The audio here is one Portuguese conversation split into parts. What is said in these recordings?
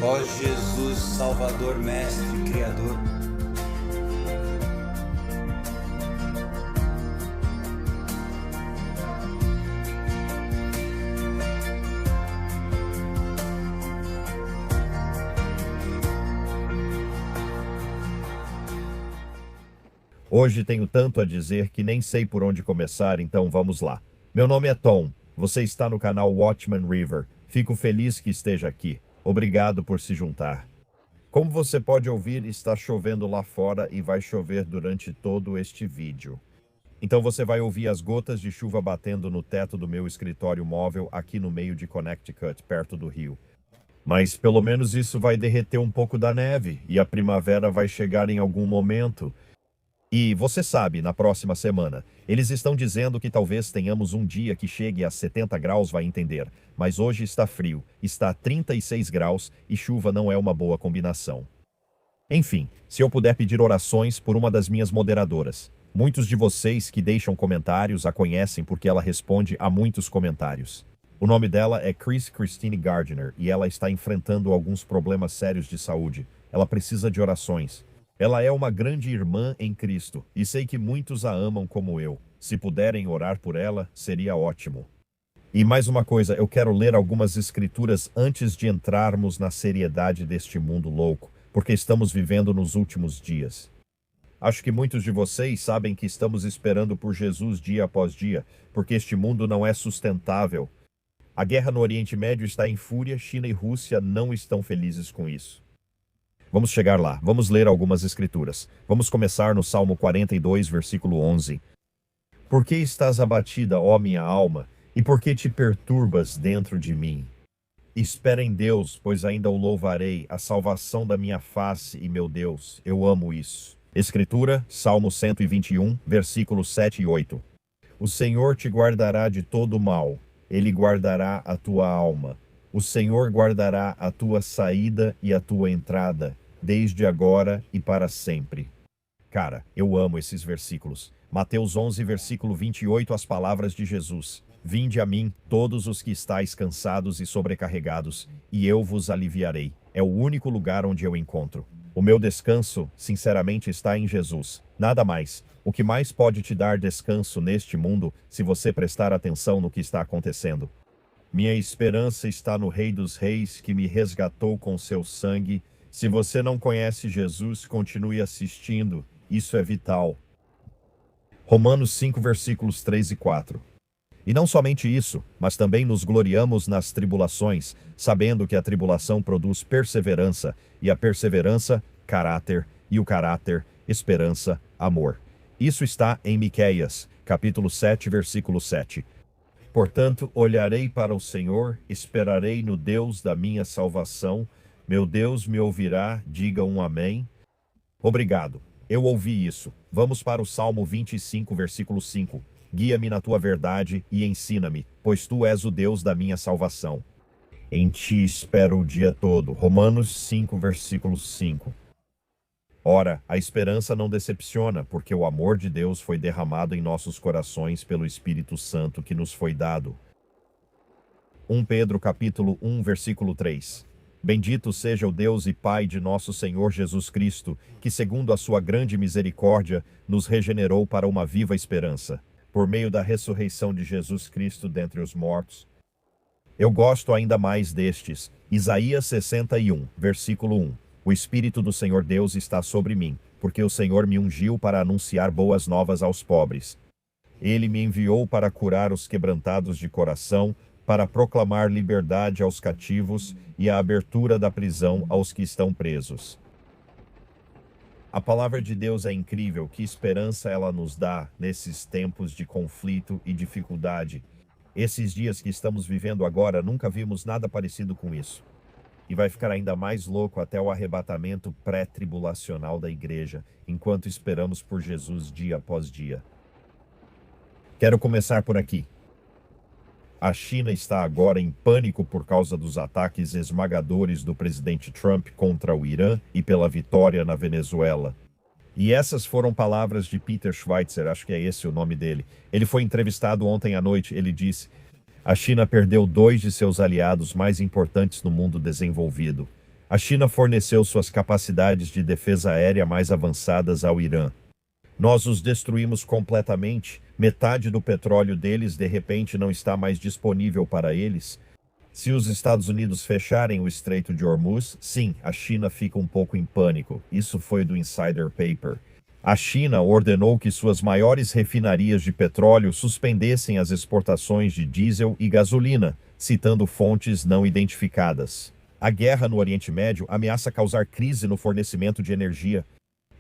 Ó Jesus, Salvador, Mestre, Criador. Hoje tenho tanto a dizer que nem sei por onde começar, então vamos lá. Meu nome é Tom, você está no canal Watchman River. Fico feliz que esteja aqui. Obrigado por se juntar. Como você pode ouvir, está chovendo lá fora e vai chover durante todo este vídeo. Então você vai ouvir as gotas de chuva batendo no teto do meu escritório móvel aqui no meio de Connecticut, perto do rio. Mas pelo menos isso vai derreter um pouco da neve e a primavera vai chegar em algum momento. E você sabe, na próxima semana, eles estão dizendo que talvez tenhamos um dia que chegue a 70 graus, vai entender. Mas hoje está frio, está a 36 graus e chuva não é uma boa combinação. Enfim, se eu puder pedir orações por uma das minhas moderadoras. Muitos de vocês que deixam comentários a conhecem porque ela responde a muitos comentários. O nome dela é Christine Gardner e ela está enfrentando alguns problemas sérios de saúde. Ela precisa de orações. Ela é uma grande irmã em Cristo, e sei que muitos a amam como eu. Se puderem orar por ela, seria ótimo. E mais uma coisa, eu quero ler algumas escrituras antes de entrarmos na seriedade deste mundo louco, porque estamos vivendo nos últimos dias. Acho que muitos de vocês sabem que estamos esperando por Jesus dia após dia, porque este mundo não é sustentável. A guerra no Oriente Médio está em fúria, China e Rússia não estão felizes com isso. Vamos chegar lá. Vamos ler algumas escrituras. Vamos começar no Salmo 42, versículo 11. Por que estás abatida, ó minha alma, e por que te perturbas dentro de mim? Espera em Deus, pois ainda o louvarei, a salvação da minha face e meu Deus. Eu amo isso. Escritura, Salmo 121, versículos 7 e 8. O Senhor te guardará de todo mal. Ele guardará a tua alma. O Senhor guardará a tua saída e a tua entrada, desde agora e para sempre. Cara, eu amo esses versículos. Mateus 11, versículo 28, as palavras de Jesus. Vinde a mim, todos os que estáis cansados e sobrecarregados, e eu vos aliviarei. É o único lugar onde eu encontro. O meu descanso, sinceramente, está em Jesus. Nada mais. O que mais pode te dar descanso neste mundo, se você prestar atenção no que está acontecendo? Minha esperança está no Rei dos Reis, que me resgatou com seu sangue. Se você não conhece Jesus, continue assistindo. Isso é vital. Romanos 5, versículos 3 e 4. E não somente isso, mas também nos gloriamos nas tribulações, sabendo que a tribulação produz perseverança, e a perseverança, caráter, e o caráter, esperança, amor. Isso está em Miqueias, capítulo 7, versículo 7. Portanto, olharei para o Senhor, esperarei no Deus da minha salvação. Meu Deus me ouvirá, diga um amém. Obrigado, eu ouvi isso. Vamos para o Salmo 25, versículo 5. Guia-me na tua verdade e ensina-me, pois tu és o Deus da minha salvação. Em ti espero o dia todo. Romanos 5, versículo 5. Ora, a esperança não decepciona, porque o amor de Deus foi derramado em nossos corações pelo Espírito Santo que nos foi dado. 1 Pedro capítulo 1, versículo 3. Bendito seja o Deus e Pai de nosso Senhor Jesus Cristo, que segundo a sua grande misericórdia, nos regenerou para uma viva esperança, por meio da ressurreição de Jesus Cristo dentre os mortos. Eu gosto ainda mais destes. Isaías 61, versículo 1. O Espírito do Senhor Deus está sobre mim, porque o Senhor me ungiu para anunciar boas novas aos pobres. Ele me enviou para curar os quebrantados de coração, para proclamar liberdade aos cativos e a abertura da prisão aos que estão presos. A palavra de Deus é incrível, que esperança ela nos dá nesses tempos de conflito e dificuldade. Esses dias que estamos vivendo agora, nunca vimos nada parecido com isso. E vai ficar ainda mais louco até o arrebatamento pré-tribulacional da igreja, enquanto esperamos por Jesus dia após dia. Quero começar por aqui. A China está agora em pânico por causa dos ataques esmagadores do presidente Trump contra o Irã e pela vitória na Venezuela. E essas foram palavras de Peter Schweitzer, acho que é esse o nome dele. Ele foi entrevistado ontem à noite, ele disse: a China perdeu 2 de seus aliados mais importantes no mundo desenvolvido. A China forneceu suas capacidades de defesa aérea mais avançadas ao Irã. Nós os destruímos completamente. Metade do petróleo deles, de repente, não está mais disponível para eles. Se os Estados Unidos fecharem o Estreito de Hormuz, sim, a China fica um pouco em pânico. Isso foi do Insider Paper. A China ordenou que suas maiores refinarias de petróleo suspendessem as exportações de diesel e gasolina, citando fontes não identificadas. A guerra no Oriente Médio ameaça causar crise no fornecimento de energia.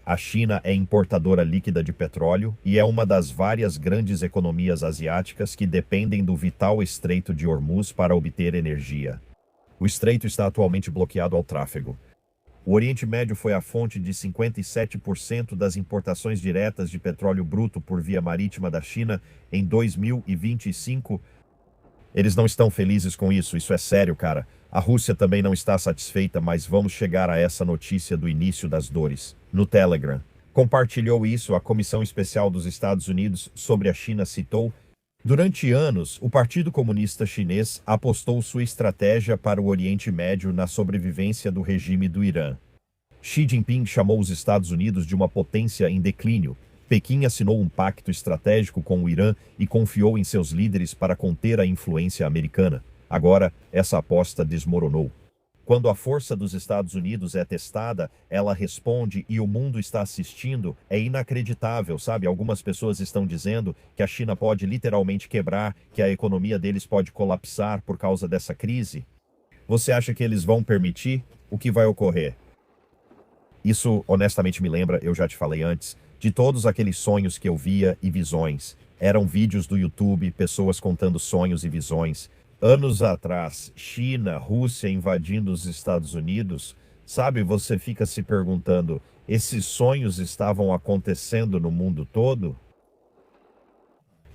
A China é importadora líquida de petróleo e é uma das várias grandes economias asiáticas que dependem do vital Estreito de Hormuz para obter energia. O estreito está atualmente bloqueado ao tráfego. O Oriente Médio foi a fonte de 57% das importações diretas de petróleo bruto por via marítima da China em 2025. Eles não estão felizes com isso, isso é sério, cara. A Rússia também não está satisfeita, mas vamos chegar a essa notícia do início das dores. No Telegram. Compartilhou isso a Comissão Especial dos Estados Unidos sobre a China citou: durante anos, o Partido Comunista Chinês apostou sua estratégia para o Oriente Médio na sobrevivência do regime do Irã. Xi Jinping chamou os Estados Unidos de uma potência em declínio. Pequim assinou um pacto estratégico com o Irã e confiou em seus líderes para conter a influência americana. Agora, essa aposta desmoronou. Quando a força dos Estados Unidos é testada, ela responde e o mundo está assistindo. É inacreditável, sabe? Algumas pessoas estão dizendo que a China pode literalmente quebrar, que a economia deles pode colapsar por causa dessa crise. Você acha que eles vão permitir? O que vai ocorrer? Isso, honestamente, me lembra, eu já te falei antes, de todos aqueles sonhos que eu via e visões. Eram vídeos do YouTube, pessoas contando sonhos e visões. Anos atrás, China, Rússia invadindo os Estados Unidos, sabe, você fica se perguntando, esses sonhos estavam acontecendo no mundo todo?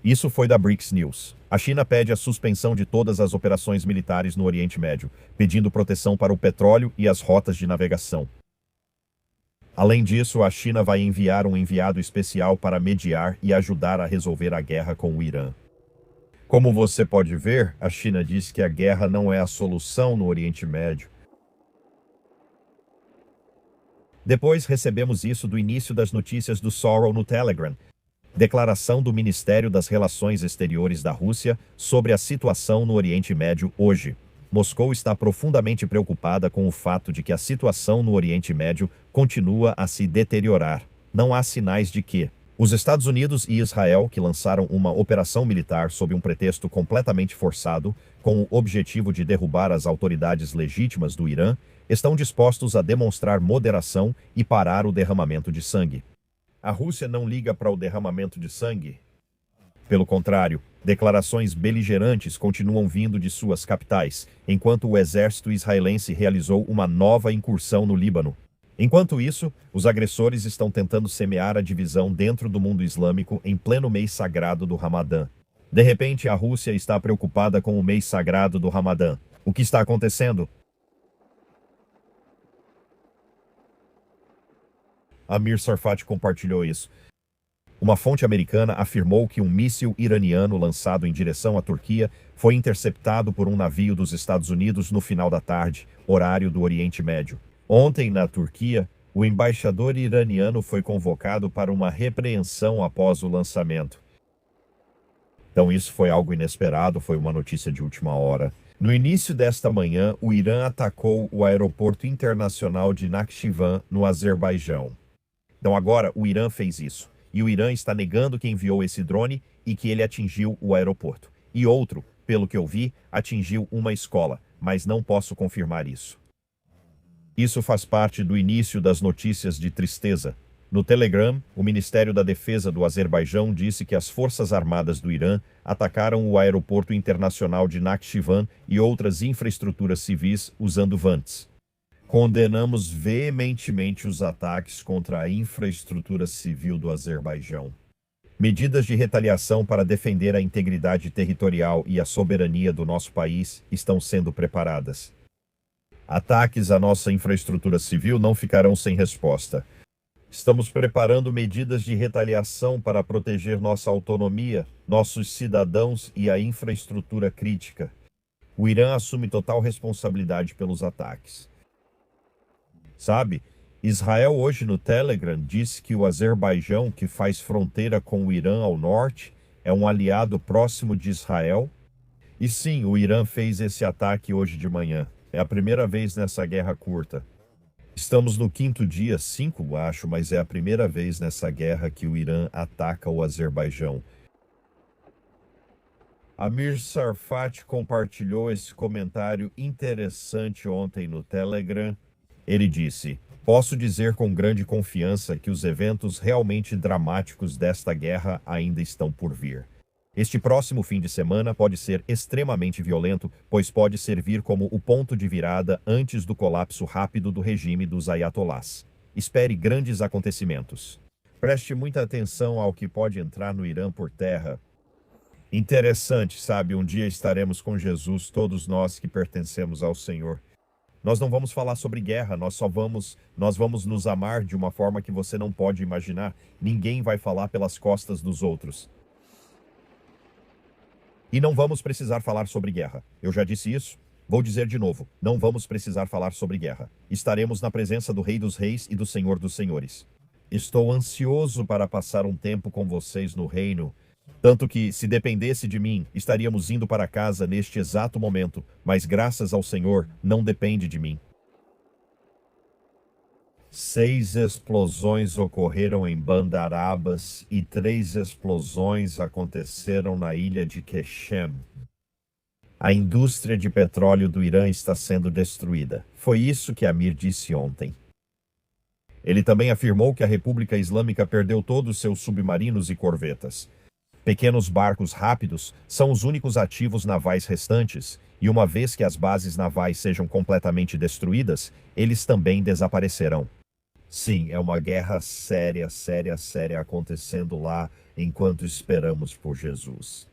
Isso foi da BRICS News. A China pede a suspensão de todas as operações militares no Oriente Médio, pedindo proteção para o petróleo e as rotas de navegação. Além disso, a China vai enviar um enviado especial para mediar e ajudar a resolver a guerra com o Irã. Como você pode ver, a China diz que a guerra não é a solução no Oriente Médio. Depois recebemos isso do início das notícias do Sorrow no Telegram. Declaração do Ministério das Relações Exteriores da Rússia sobre a situação no Oriente Médio hoje. Moscou está profundamente preocupada com o fato de que a situação no Oriente Médio continua a se deteriorar. Não há sinais de que os Estados Unidos e Israel, que lançaram uma operação militar sob um pretexto completamente forçado, com o objetivo de derrubar as autoridades legítimas do Irã, estão dispostos a demonstrar moderação e parar o derramamento de sangue. A Rússia não liga para o derramamento de sangue. Pelo contrário, declarações beligerantes continuam vindo de suas capitais, enquanto o exército israelense realizou uma nova incursão no Líbano. Enquanto isso, os agressores estão tentando semear a divisão dentro do mundo islâmico em pleno mês sagrado do Ramadã. De repente, a Rússia está preocupada com o mês sagrado do Ramadã. O que está acontecendo? Amir Tsarfati compartilhou isso. Uma fonte americana afirmou que um míssil iraniano lançado em direção à Turquia foi interceptado por um navio dos Estados Unidos no final da tarde, horário do Oriente Médio. Ontem, na Turquia, o embaixador iraniano foi convocado para uma repreensão após o lançamento. Então isso foi algo inesperado, foi uma notícia de última hora. No início desta manhã, o Irã atacou o aeroporto internacional de Nakhchivan, no Azerbaijão. Então agora o Irã fez isso. E o Irã está negando que enviou esse drone e que ele atingiu o aeroporto. E outro, pelo que eu vi, atingiu uma escola, mas não posso confirmar isso. Isso faz parte do início das notícias de tristeza. No Telegram, o Ministério da Defesa do Azerbaijão disse que as Forças Armadas do Irã atacaram o aeroporto internacional de Nakhchivan e outras infraestruturas civis usando vantes. Condenamos veementemente os ataques contra a infraestrutura civil do Azerbaijão. Medidas de retaliação para defender a integridade territorial e a soberania do nosso país estão sendo preparadas. Ataques à nossa infraestrutura civil não ficarão sem resposta. Estamos preparando medidas de retaliação para proteger nossa autonomia, nossos cidadãos e a infraestrutura crítica. O Irã assume total responsabilidade pelos ataques. Sabe? Israel hoje no Telegram disse que o Azerbaijão, que faz fronteira com o Irã ao norte, é um aliado próximo de Israel. E sim, o Irã fez esse ataque hoje de manhã. É a primeira vez nessa guerra curta. Estamos no quinto dia, 5, acho, mas é a primeira vez nessa guerra que o Irã ataca o Azerbaijão. Amir Sarfati compartilhou esse comentário interessante ontem no Telegram. Ele disse: "Posso dizer com grande confiança que os eventos realmente dramáticos desta guerra ainda estão por vir. Este próximo fim de semana pode ser extremamente violento, pois pode servir como o ponto de virada antes do colapso rápido do regime dos ayatolás. Espere grandes acontecimentos. Preste muita atenção ao que pode entrar no Irã por terra. Interessante, sabe? Um dia estaremos com Jesus, todos nós que pertencemos ao Senhor. Nós não vamos falar sobre guerra, nós vamos nos amar de uma forma que você não pode imaginar. Ninguém vai falar pelas costas dos outros. E não vamos precisar falar sobre guerra. Eu já disse isso. Vou dizer de novo. Não vamos precisar falar sobre guerra. Estaremos na presença do Rei dos Reis e do Senhor dos Senhores. Estou ansioso para passar um tempo com vocês no reino. Tanto que, se dependesse de mim, estaríamos indo para casa neste exato momento. Mas graças ao Senhor, não depende de mim. 6 explosões ocorreram em Bandarabas e 3 explosões aconteceram na ilha de Qeshem. A indústria de petróleo do Irã está sendo destruída. Foi isso que Amir disse ontem. Ele também afirmou que a República Islâmica perdeu todos seus submarinos e corvetas. Pequenos barcos rápidos são os únicos ativos navais restantes, e uma vez que as bases navais sejam completamente destruídas, eles também desaparecerão. Sim, é uma guerra séria acontecendo lá enquanto esperamos por Jesus.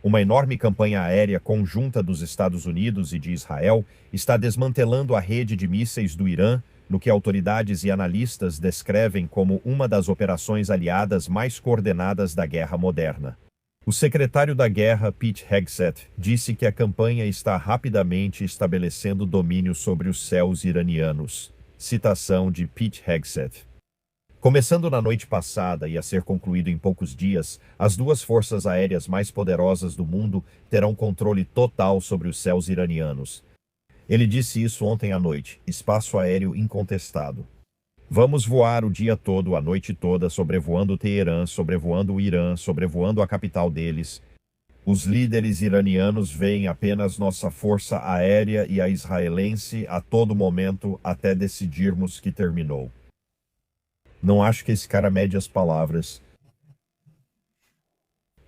Uma enorme campanha aérea conjunta dos Estados Unidos e de Israel está desmantelando a rede de mísseis do Irã, no que autoridades e analistas descrevem como uma das operações aliadas mais coordenadas da guerra moderna. O secretário da guerra, Pete Hegseth, disse que a campanha está rapidamente estabelecendo domínio sobre os céus iranianos. Citação de Pete Hegseth. Começando na noite passada e a ser concluído em poucos dias, as 2 forças aéreas mais poderosas do mundo terão controle total sobre os céus iranianos. Ele disse isso ontem à noite, espaço aéreo incontestado. Vamos voar o dia todo, a noite toda, sobrevoando Teherã, sobrevoando o Irã, sobrevoando a capital deles. Os líderes iranianos veem apenas nossa força aérea e a israelense a todo momento até decidirmos que terminou. Não acho que esse cara mede as palavras.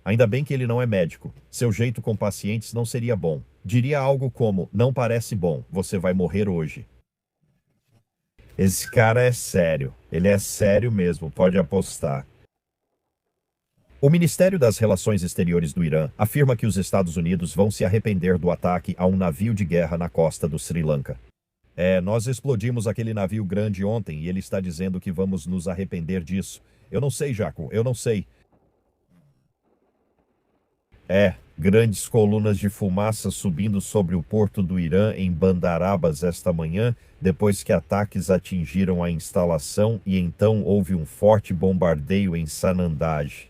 Ainda bem que ele não é médico. Seu jeito com pacientes não seria bom. Diria algo como: não parece bom, você vai morrer hoje. Esse cara é sério. Ele é sério mesmo, pode apostar. O Ministério das Relações Exteriores do Irã afirma que os Estados Unidos vão se arrepender do ataque a um navio de guerra na costa do Sri Lanka. Nós explodimos aquele navio grande ontem e ele está dizendo que vamos nos arrepender disso. Eu não sei, Jaco, eu não sei. Grandes colunas de fumaça subindo sobre o porto do Irã em Bandarabas esta manhã, depois que ataques atingiram a instalação e então houve um forte bombardeio em Sanandaj.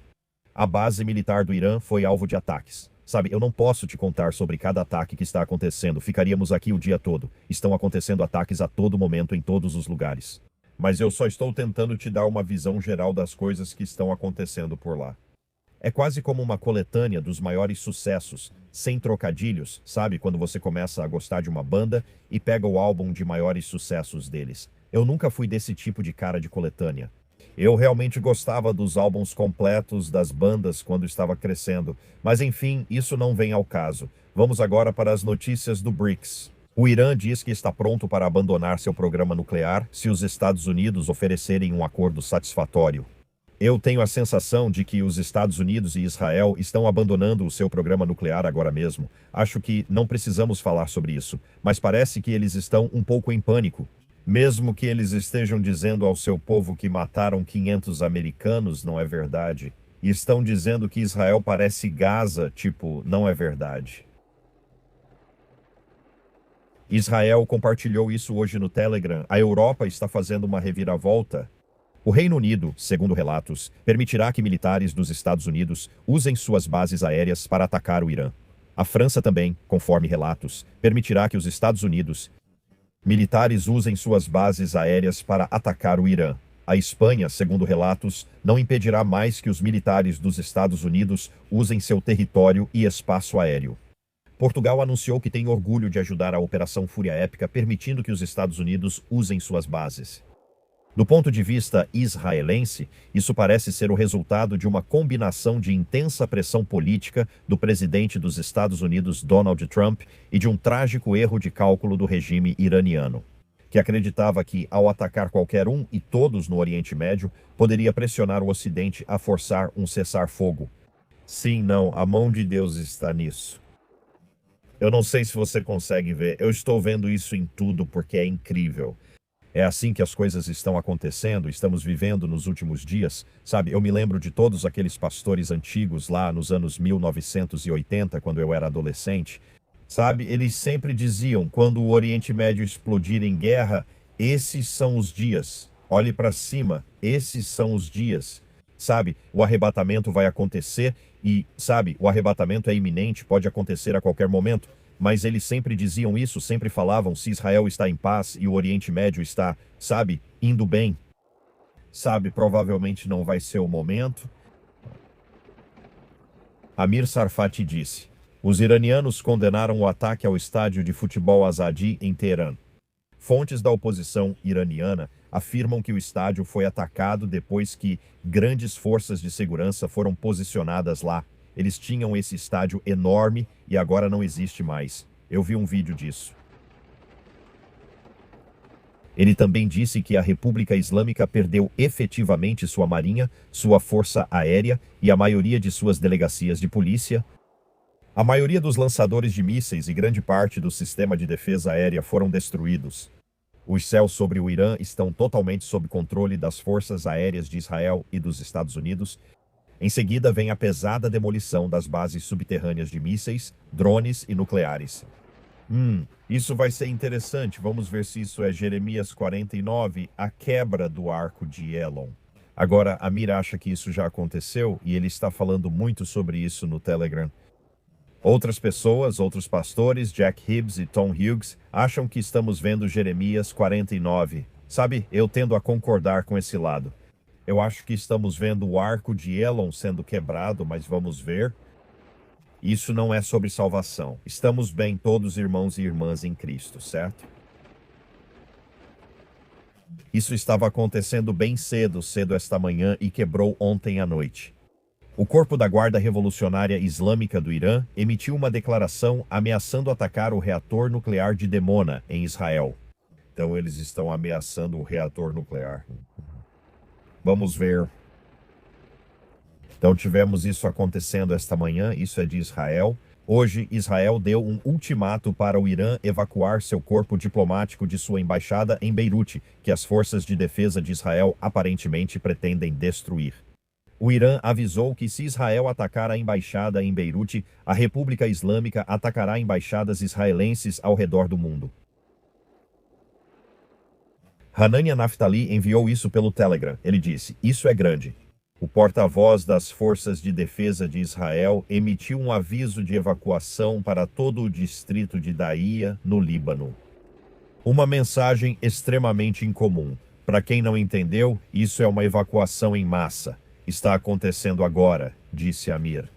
A base militar do Irã foi alvo de ataques. Sabe, eu não posso te contar sobre cada ataque que está acontecendo, ficaríamos aqui o dia todo. Estão acontecendo ataques a todo momento em todos os lugares. Mas eu só estou tentando te dar uma visão geral das coisas que estão acontecendo por lá. É quase como uma coletânea dos maiores sucessos, sem trocadilhos, sabe? Quando você começa a gostar de uma banda e pega o álbum de maiores sucessos deles. Eu nunca fui desse tipo de cara de coletânea. Eu realmente gostava dos álbuns completos das bandas quando estava crescendo. Mas enfim, isso não vem ao caso. Vamos agora para as notícias do BRICS. O Irã diz que está pronto para abandonar seu programa nuclear se os Estados Unidos oferecerem um acordo satisfatório. Eu tenho a sensação de que os Estados Unidos e Israel estão abandonando o seu programa nuclear agora mesmo. Acho que não precisamos falar sobre isso, mas parece que eles estão um pouco em pânico. Mesmo que eles estejam dizendo ao seu povo que mataram 500 americanos, não é verdade. E estão dizendo que Israel parece Gaza, tipo, não é verdade. Israel compartilhou isso hoje no Telegram. A Europa está fazendo uma reviravolta. O Reino Unido, segundo relatos, permitirá que militares dos Estados Unidos usem suas bases aéreas para atacar o Irã. A França também, conforme relatos, permitirá que os Estados Unidos militares usem suas bases aéreas para atacar o Irã. A Espanha, segundo relatos, não impedirá mais que os militares dos Estados Unidos usem seu território e espaço aéreo. Portugal anunciou que tem orgulho de ajudar a Operação Fúria Épica, permitindo que os Estados Unidos usem suas bases. Do ponto de vista israelense, isso parece ser o resultado de uma combinação de intensa pressão política do presidente dos Estados Unidos, Donald Trump, e de um trágico erro de cálculo do regime iraniano, que acreditava que, ao atacar qualquer um e todos no Oriente Médio, poderia pressionar o Ocidente a forçar um cessar-fogo. Sim, não, a mão de Deus está nisso. Eu não sei se você consegue ver, eu estou vendo isso em tudo porque é incrível. É assim que as coisas estão acontecendo, estamos vivendo nos últimos dias. Sabe, eu me lembro de todos aqueles pastores antigos lá nos anos 1980, quando eu era adolescente. Sabe, eles sempre diziam, quando o Oriente Médio explodir em guerra, esses são os dias. Olhe para cima, esses são os dias. Sabe, o arrebatamento vai acontecer e, sabe, o arrebatamento é iminente, pode acontecer a qualquer momento. Mas eles sempre diziam isso, sempre falavam se Israel está em paz e o Oriente Médio está, sabe, indo bem. Sabe, provavelmente não vai ser o momento. Amir Tsarfati disse: os iranianos condenaram o ataque ao estádio de futebol Azadi em Teherã. Fontes da oposição iraniana afirmam que o estádio foi atacado depois que grandes forças de segurança foram posicionadas lá. Eles tinham esse estádio enorme e agora não existe mais. Eu vi um vídeo disso. Ele também disse que a República Islâmica perdeu efetivamente sua marinha, sua força aérea e a maioria de suas delegacias de polícia. A maioria dos lançadores de mísseis e grande parte do sistema de defesa aérea foram destruídos. Os céus sobre o Irã estão totalmente sob controle das forças aéreas de Israel e dos Estados Unidos. Em seguida vem a pesada demolição das bases subterrâneas de mísseis, drones e nucleares. Isso vai ser interessante. Vamos ver se isso é Jeremias 49, a quebra do arco de Elon. Agora, Amir acha que isso já aconteceu e ele está falando muito sobre isso no Telegram. Outras pessoas, outros pastores, Jack Hibbs e Tom Hughes, acham que estamos vendo Jeremias 49. Sabe, eu tendo a concordar com esse lado. Eu acho que estamos vendo o arco de Elon sendo quebrado, mas vamos ver. Isso não é sobre salvação. Estamos bem todos irmãos e irmãs em Cristo, certo? Isso estava acontecendo bem cedo esta manhã e quebrou ontem à noite. O Corpo da Guarda Revolucionária Islâmica do Irã emitiu uma declaração ameaçando atacar o reator nuclear de Dimona, em Israel. Então eles estão ameaçando o reator nuclear. Vamos ver. Então tivemos isso acontecendo esta manhã, isso é de Israel. Hoje, Israel deu um ultimato para o Irã evacuar seu corpo diplomático de sua embaixada em Beirute, que as forças de defesa de Israel aparentemente pretendem destruir. O Irã avisou que se Israel atacar a embaixada em Beirute, a República Islâmica atacará embaixadas israelenses ao redor do mundo. Hanania Naftali enviou isso pelo Telegram. Ele disse: isso é grande. O porta-voz das Forças de Defesa de Israel emitiu um aviso de evacuação para todo o distrito de Dahiya, no Líbano. Uma mensagem extremamente incomum. Para quem não entendeu, isso é uma evacuação em massa. Está acontecendo agora, disse Amir.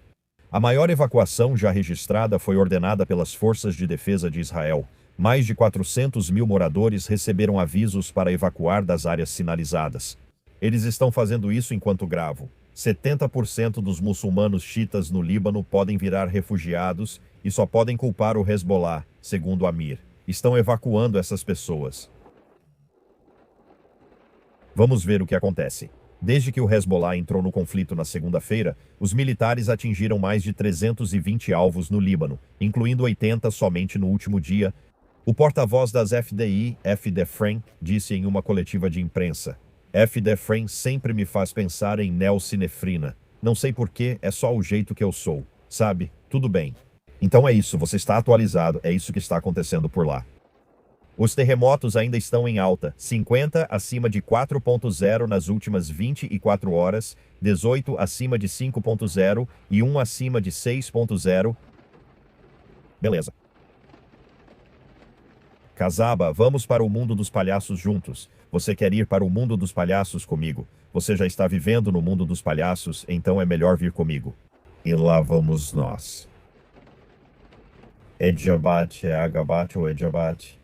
A maior evacuação já registrada foi ordenada pelas Forças de Defesa de Israel. Mais de 400 mil moradores receberam avisos para evacuar das áreas sinalizadas. Eles estão fazendo isso enquanto gravo. 70% dos muçulmanos xiitas no Líbano podem virar refugiados e só podem culpar o Hezbollah, segundo Amir. Estão evacuando essas pessoas. Vamos ver o que acontece. Desde que o Hezbollah entrou no conflito na segunda-feira, os militares atingiram mais de 320 alvos no Líbano, incluindo 80 somente no último dia. O porta-voz das FDI, F. Defren, disse em uma coletiva de imprensa: F. Defren sempre me faz pensar em neocinefrina. Não sei porquê, é só o jeito que eu sou. Sabe? Tudo bem. Então é isso, você está atualizado, é isso que está acontecendo por lá. Os terremotos ainda estão em alta, 50 acima de 4.0 nas últimas 24 horas, 18 acima de 5.0 e 1 acima de 6.0. Beleza. Casaba, vamos para o mundo dos palhaços juntos. Você quer ir para o mundo dos palhaços comigo? Você já está vivendo no mundo dos palhaços, então é melhor vir comigo. E lá vamos nós. Edjabat, é Agabat ou Edjabat?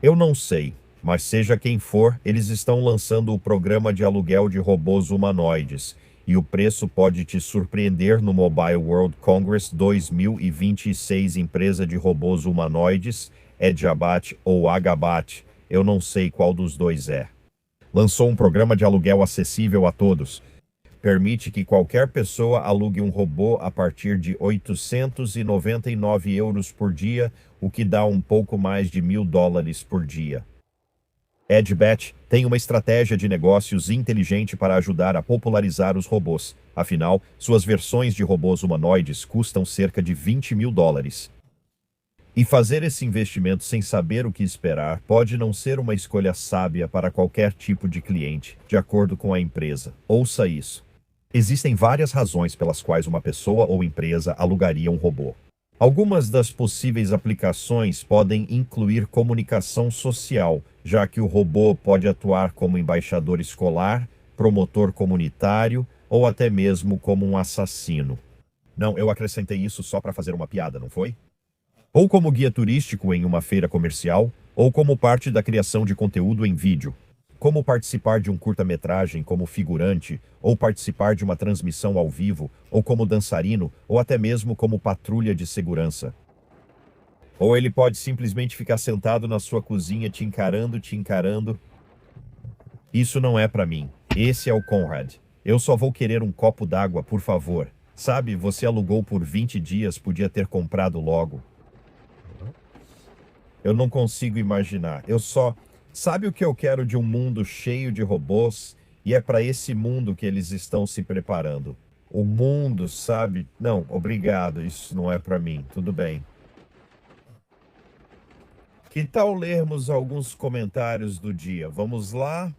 Eu não sei, mas seja quem for, eles estão lançando o programa de aluguel de robôs humanoides, e o preço pode te surpreender no Mobile World Congress 2026. Empresa de robôs humanoides, Edjabat ou Agabat, eu não sei qual dos dois é. Lançou um programa de aluguel acessível a todos. Permite que qualquer pessoa alugue um robô a partir de 899 euros por dia, o que dá um pouco mais de $1.000 por dia. Edjabat tem uma estratégia de negócios inteligente para ajudar a popularizar os robôs. Afinal, suas versões de robôs humanoides custam cerca de $20.000. E fazer esse investimento sem saber o que esperar pode não ser uma escolha sábia para qualquer tipo de cliente, de acordo com a empresa. Ouça isso. Existem várias razões pelas quais uma pessoa ou empresa alugaria um robô. Algumas das possíveis aplicações podem incluir comunicação social, já que o robô pode atuar como embaixador escolar, promotor comunitário ou até mesmo como um assassino. Não, eu acrescentei isso só para fazer uma piada, não foi? Ou como guia turístico em uma feira comercial, ou como parte da criação de conteúdo em vídeo. Como participar de um curta-metragem como figurante, ou participar de uma transmissão ao vivo, ou como dançarino, ou até mesmo como patrulha de segurança. Ou ele pode simplesmente ficar sentado na sua cozinha te encarando. Isso não é para mim. Esse é o Conrad. Eu só vou querer um copo d'água, por favor. Sabe, você alugou por 20 dias, podia ter comprado logo. Eu não consigo imaginar. Sabe o que eu quero de um mundo cheio de robôs? E é para esse mundo que eles estão se preparando. O mundo, sabe? Não, obrigado, isso não é para mim. Tudo bem. Que tal lermos alguns comentários do dia? Vamos lá?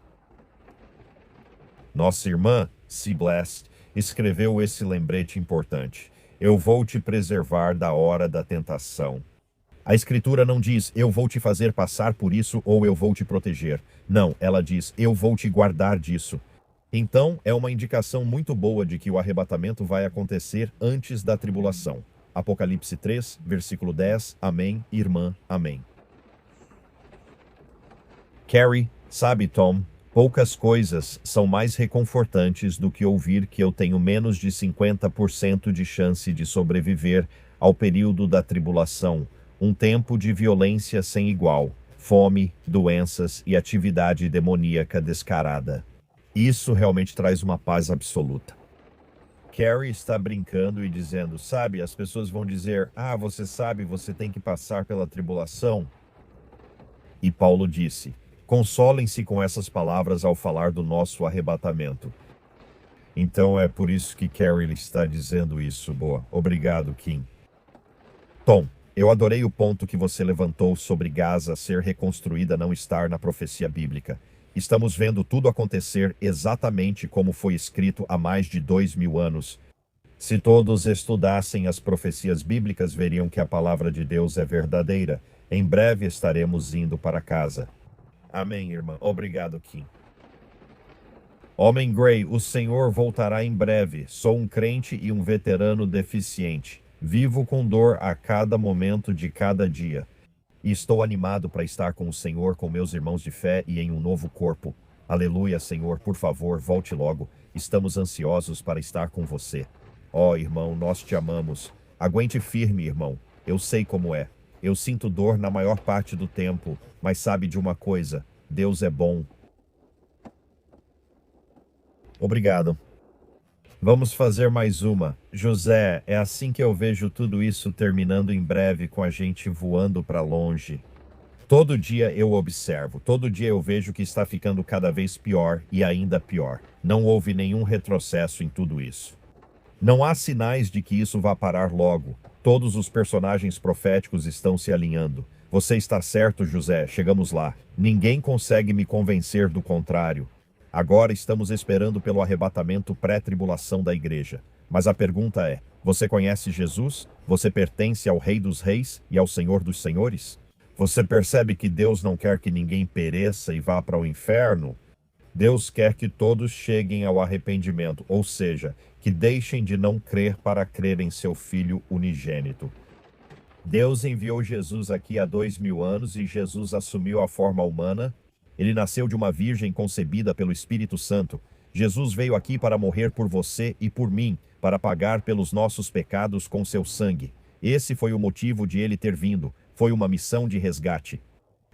Nossa irmã, C. Blast, escreveu esse lembrete importante. Eu vou te preservar da hora da tentação. A escritura não diz, eu vou te fazer passar por isso ou eu vou te proteger. Não, ela diz, eu vou te guardar disso. Então, é uma indicação muito boa de que o arrebatamento vai acontecer antes da tribulação. Apocalipse 3, versículo 10, amém, irmã, amém. Carrie, sabe, Tom, poucas coisas são mais reconfortantes do que ouvir que eu tenho menos de 50% de chance de sobreviver ao período da tribulação. Um tempo de violência sem igual, fome, doenças e atividade demoníaca descarada. Isso realmente traz uma paz absoluta. Carrie está brincando e dizendo, sabe, as pessoas vão dizer, você sabe, você tem que passar pela tribulação. E Paulo disse, consolem-se com essas palavras ao falar do nosso arrebatamento. Então é por isso que Carrie está dizendo isso. Boa. Obrigado, Kim. Tom. Eu adorei o ponto que você levantou sobre Gaza ser reconstruída não estar na profecia bíblica. Estamos vendo tudo acontecer exatamente como foi escrito há mais de 2000 anos. Se todos estudassem as profecias bíblicas, veriam que a palavra de Deus é verdadeira. Em breve estaremos indo para casa. Amém, irmã. Obrigado, Kim. Homem Gray, o Senhor voltará em breve. Sou um crente e um veterano deficiente. Vivo com dor a cada momento de cada dia. E estou animado para estar com o Senhor, com meus irmãos de fé e em um novo corpo. Aleluia, Senhor, por favor, volte logo. Estamos ansiosos para estar com você. Irmão, nós te amamos. Aguente firme, irmão. Eu sei como é. Eu sinto dor na maior parte do tempo, mas sabe de uma coisa? Deus é bom. Obrigado. Vamos fazer mais uma. José, é assim que eu vejo tudo isso terminando em breve com a gente voando para longe. Todo dia eu observo, todo dia eu vejo que está ficando cada vez pior e ainda pior. Não houve nenhum retrocesso em tudo isso. Não há sinais de que isso vá parar logo. Todos os personagens proféticos estão se alinhando. Você está certo, José, chegamos lá. Ninguém consegue me convencer do contrário. Agora estamos esperando pelo arrebatamento pré-tribulação da igreja. Mas a pergunta é, você conhece Jesus? Você pertence ao Rei dos Reis e ao Senhor dos Senhores? Você percebe que Deus não quer que ninguém pereça e vá para o inferno? Deus quer que todos cheguem ao arrependimento, ou seja, que deixem de não crer para crer em seu Filho unigênito. Deus enviou Jesus aqui há 2000 anos e Jesus assumiu a forma humana. Ele nasceu de uma virgem concebida pelo Espírito Santo. Jesus veio aqui para morrer por você e por mim, para pagar pelos nossos pecados com seu sangue. Esse foi o motivo de ele ter vindo. Foi uma missão de resgate.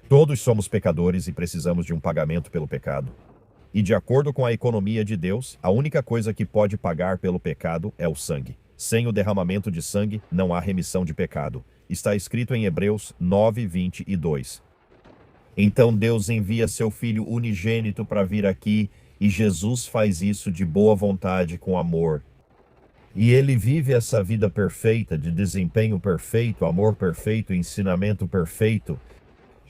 Todos somos pecadores e precisamos de um pagamento pelo pecado. E de acordo com a economia de Deus, a única coisa que pode pagar pelo pecado é o sangue. Sem o derramamento de sangue, não há remissão de pecado. Está escrito em Hebreus 9, 22. Então Deus envia seu Filho unigênito para vir aqui, e Jesus faz isso de boa vontade, com amor. E ele vive essa vida perfeita, de desempenho perfeito, amor perfeito, ensinamento perfeito.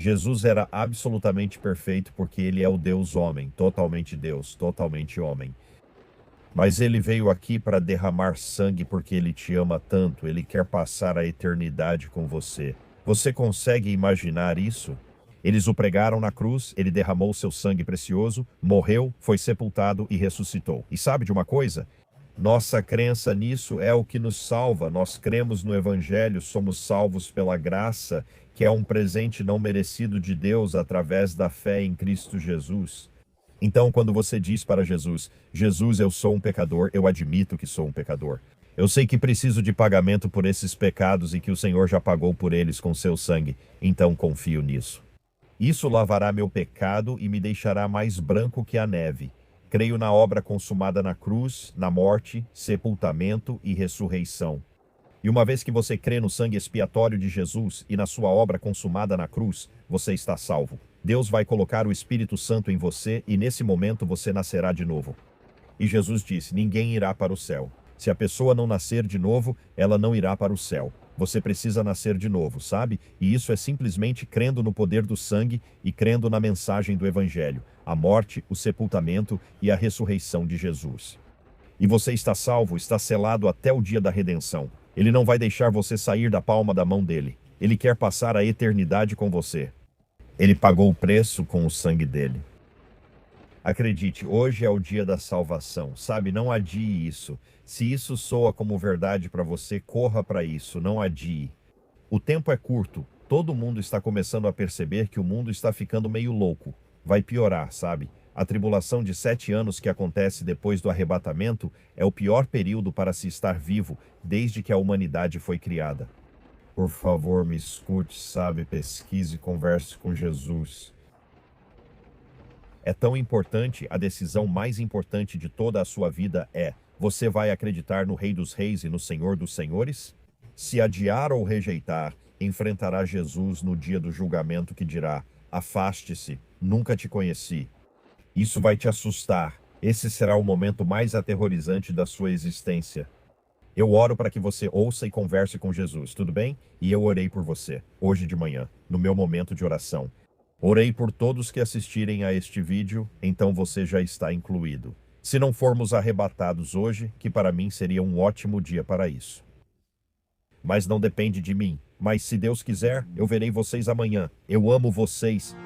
Jesus era absolutamente perfeito porque ele é o Deus homem, totalmente Deus, totalmente homem. Mas ele veio aqui para derramar sangue porque ele te ama tanto, ele quer passar a eternidade com você. Você consegue imaginar isso? Eles o pregaram na cruz, ele derramou seu sangue precioso, morreu, foi sepultado e ressuscitou. E sabe de uma coisa? Nossa crença nisso é o que nos salva. Nós cremos no Evangelho, somos salvos pela graça, que é um presente não merecido de Deus através da fé em Cristo Jesus. Então, quando você diz para Jesus, Jesus, eu sou um pecador, eu admito que sou um pecador. Eu sei que preciso de pagamento por esses pecados e que o Senhor já pagou por eles com seu sangue, então confio nisso. Isso lavará meu pecado e me deixará mais branco que a neve. Creio na obra consumada na cruz, na morte, sepultamento e ressurreição. E uma vez que você crê no sangue expiatório de Jesus e na sua obra consumada na cruz, você está salvo. Deus vai colocar o Espírito Santo em você e nesse momento você nascerá de novo. E Jesus disse, ninguém irá para o céu. Se a pessoa não nascer de novo, ela não irá para o céu. Você precisa nascer de novo, sabe? E isso é simplesmente crendo no poder do sangue e crendo na mensagem do Evangelho, a morte, o sepultamento e a ressurreição de Jesus. E você está salvo, está selado até o dia da redenção. Ele não vai deixar você sair da palma da mão dele. Ele quer passar a eternidade com você. Ele pagou o preço com o sangue dele. Acredite, hoje é o dia da salvação, sabe? Não adie isso. Se isso soa como verdade para você, corra para isso, não adie. O tempo é curto, todo mundo está começando a perceber que o mundo está ficando meio louco. Vai piorar, sabe? A tribulação de 7 anos que acontece depois do arrebatamento é o pior período para se estar vivo desde que a humanidade foi criada. Por favor, me escute, sabe? Pesquise e converse com Jesus. É tão importante, a decisão mais importante de toda a sua vida é: você vai acreditar no Rei dos Reis e no Senhor dos Senhores? Se adiar ou rejeitar, enfrentará Jesus no dia do julgamento que dirá: afaste-se, nunca te conheci. Isso vai te assustar. Esse será o momento mais aterrorizante da sua existência. Eu oro para que você ouça e converse com Jesus, tudo bem? E eu orei por você, hoje de manhã, no meu momento de oração. Orei por todos que assistirem a este vídeo, então você já está incluído. Se não formos arrebatados hoje, que para mim seria um ótimo dia para isso. Mas não depende de mim. Mas se Deus quiser, eu verei vocês amanhã. Eu amo vocês.